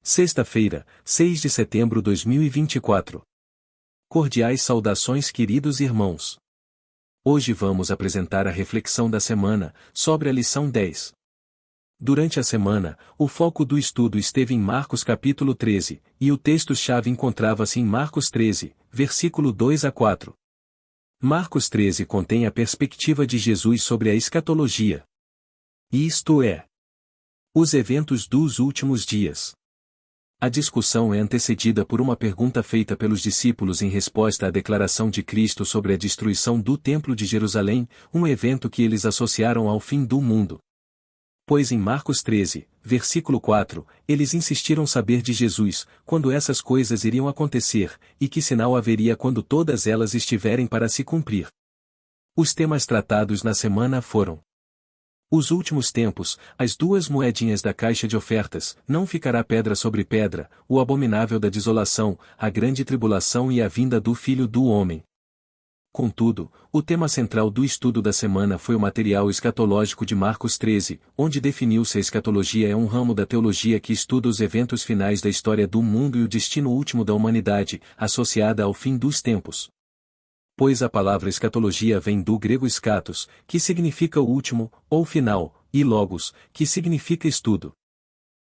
Sexta-feira, 6 de setembro de 2024. Cordiais saudações, queridos irmãos. Hoje vamos apresentar a reflexão da semana, sobre a lição 10. Durante a semana, o foco do estudo esteve em Marcos capítulo 13, e o texto-chave encontrava-se em Marcos 13, versículo 2 a 4. Marcos 13 contém a perspectiva de Jesus sobre a escatologia. Isto é, os eventos dos últimos dias. A discussão é antecedida por uma pergunta feita pelos discípulos em resposta à declaração de Cristo sobre a destruição do Templo de Jerusalém, um evento que eles associaram ao fim do mundo. Pois em Marcos 13, versículo 4, eles insistiram saber de Jesus, quando essas coisas iriam acontecer, e que sinal haveria quando todas elas estiverem para se cumprir. Os temas tratados na semana foram: os últimos tempos, as duas moedinhas da caixa de ofertas, não ficará pedra sobre pedra, o abominável da desolação, a grande tribulação e a vinda do Filho do Homem. Contudo, o tema central do estudo da semana foi o material escatológico de Marcos 13, onde definiu-se a escatologia é um ramo da teologia que estuda os eventos finais da história do mundo e o destino último da humanidade, associada ao fim dos tempos. Pois a palavra escatologia vem do grego scatos, que significa o último, ou final, e logos, que significa estudo.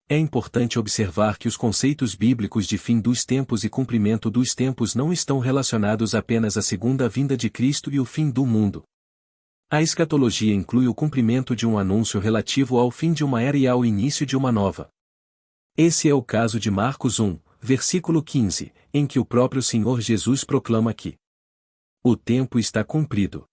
É importante observar que os conceitos bíblicos de fim dos tempos e cumprimento dos tempos não estão relacionados apenas à segunda vinda de Cristo e o fim do mundo. A escatologia inclui o cumprimento de um anúncio relativo ao fim de uma era e ao início de uma nova. Esse é o caso de Marcos 1, versículo 15, em que o próprio Senhor Jesus proclama que o tempo está cumprido.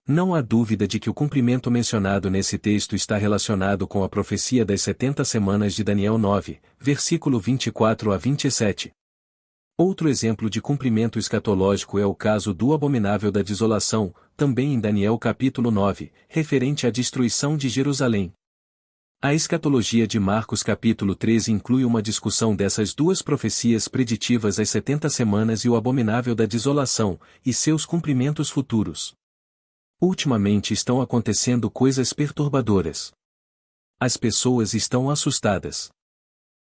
Não há dúvida de que o cumprimento mencionado nesse texto está relacionado com a profecia das 70 semanas de Daniel 9, versículo 24 a 27. Outro exemplo de cumprimento escatológico é o caso do abominável da desolação, também em Daniel capítulo 9, referente à destruição de Jerusalém. A escatologia de Marcos capítulo 13 inclui uma discussão dessas duas profecias preditivas às 70 semanas e o abominável da desolação, e seus cumprimentos futuros. Ultimamente estão acontecendo coisas perturbadoras. As pessoas estão assustadas.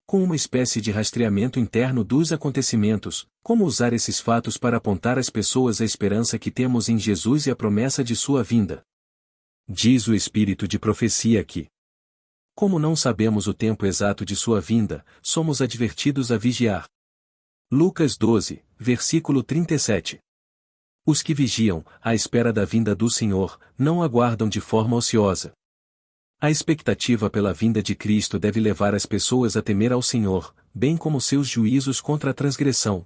Com uma espécie de rastreamento interno dos acontecimentos, como usar esses fatos para apontar às pessoas a esperança que temos em Jesus e a promessa de sua vinda. Diz o Espírito de profecia que, como não sabemos o tempo exato de sua vinda, somos advertidos a vigiar. Lucas 12, versículo 37. Os que vigiam, à espera da vinda do Senhor, não aguardam de forma ociosa. A expectativa pela vinda de Cristo deve levar as pessoas a temer ao Senhor, bem como seus juízos contra a transgressão.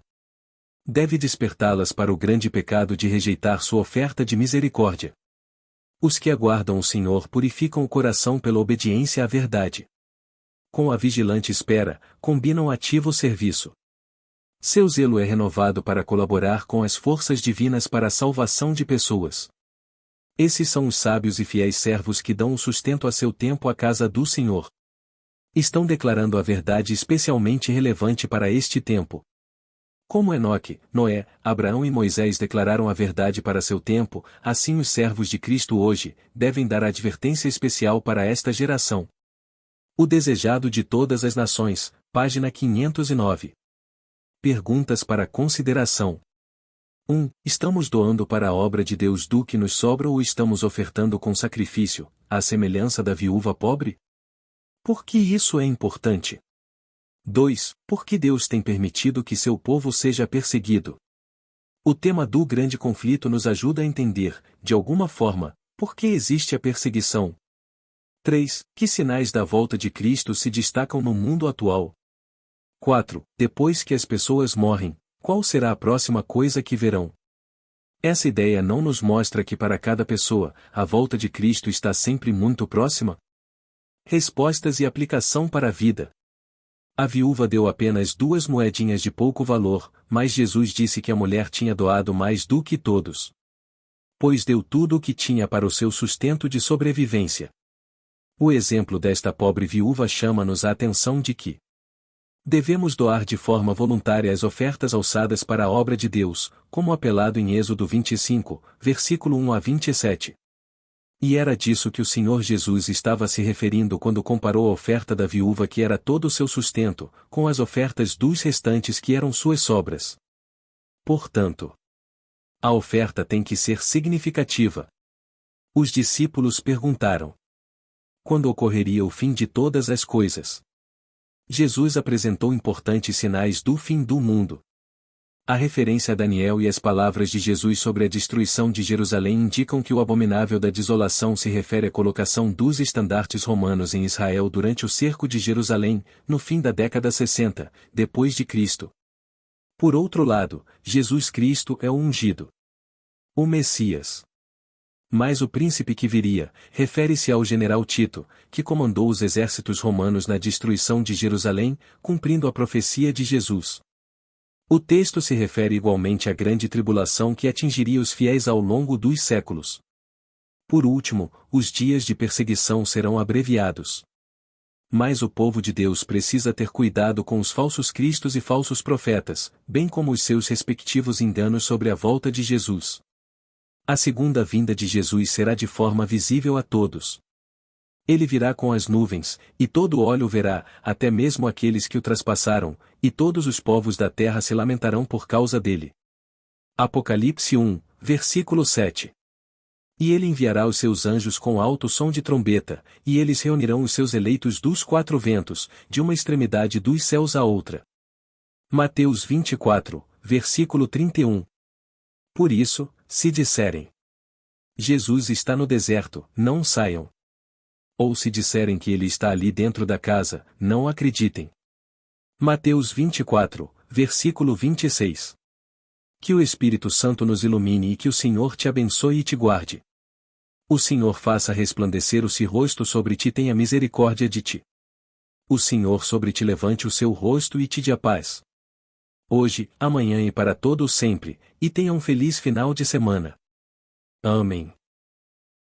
Deve despertá-las para o grande pecado de rejeitar sua oferta de misericórdia. Os que aguardam o Senhor purificam o coração pela obediência à verdade. Com a vigilante espera, combinam ativo serviço. Seu zelo é renovado para colaborar com as forças divinas para a salvação de pessoas. Esses são os sábios e fiéis servos que dão o sustento a seu tempo à casa do Senhor. Estão declarando a verdade especialmente relevante para este tempo. Como Enoque, Noé, Abraão e Moisés declararam a verdade para seu tempo, assim os servos de Cristo hoje, devem dar advertência especial para esta geração. O desejado de todas as nações, página 509. Perguntas para consideração. 1. Estamos doando para a obra de Deus do que nos sobra ou estamos ofertando com sacrifício, à semelhança da viúva pobre? Por que isso é importante? 2. Por que Deus tem permitido que seu povo seja perseguido? O tema do grande conflito nos ajuda a entender, de alguma forma, por que existe a perseguição. 3. Que sinais da volta de Cristo se destacam no mundo atual? 4. Depois que as pessoas morrem, qual será a próxima coisa que verão? Essa ideia não nos mostra que para cada pessoa, a volta de Cristo está sempre muito próxima? Respostas e aplicação para a vida. A viúva deu apenas 2 moedinhas de pouco valor, mas Jesus disse que a mulher tinha doado mais do que todos. Pois deu tudo o que tinha para o seu sustento de sobrevivência. O exemplo desta pobre viúva chama-nos a atenção de que devemos doar de forma voluntária as ofertas alçadas para a obra de Deus, como apelado em Êxodo 25, versículo 1 a 27. E era disso que o Senhor Jesus estava se referindo quando comparou a oferta da viúva que era todo o seu sustento, com as ofertas dos restantes que eram suas sobras. Portanto, a oferta tem que ser significativa. Os discípulos perguntaram: quando ocorreria o fim de todas as coisas? Jesus apresentou importantes sinais do fim do mundo. A referência a Daniel e as palavras de Jesus sobre a destruição de Jerusalém indicam que o abominável da desolação se refere à colocação dos estandartes romanos em Israel durante o cerco de Jerusalém, no fim da década 60, depois de Cristo. Por outro lado, Jesus Cristo é o ungido, o Messias. Mas o príncipe que viria, refere-se ao general Tito, que comandou os exércitos romanos na destruição de Jerusalém, cumprindo a profecia de Jesus. O texto se refere igualmente à grande tribulação que atingiria os fiéis ao longo dos séculos. Por último, os dias de perseguição serão abreviados. Mas o povo de Deus precisa ter cuidado com os falsos cristos e falsos profetas, bem como os seus respectivos enganos sobre a volta de Jesus. A segunda vinda de Jesus será de forma visível a todos. Ele virá com as nuvens, e todo olho o verá, até mesmo aqueles que o traspassaram, e todos os povos da terra se lamentarão por causa dele. Apocalipse 1, versículo 7. E ele enviará os seus anjos com alto som de trombeta, e eles reunirão os seus eleitos dos quatro ventos, de uma extremidade dos céus à outra. Mateus 24, versículo 31. Por isso, se disserem: Jesus está no deserto, não saiam. Ou se disserem que ele está ali dentro da casa, não acreditem. Mateus 24, versículo 26. Que o Espírito Santo nos ilumine e que o Senhor te abençoe e te guarde. O Senhor faça resplandecer o seu rosto sobre ti e tenha misericórdia de ti. O Senhor sobre ti levante o seu rosto e te dê a paz. Hoje, amanhã e para todo o sempre, e tenha um feliz final de semana. Amém.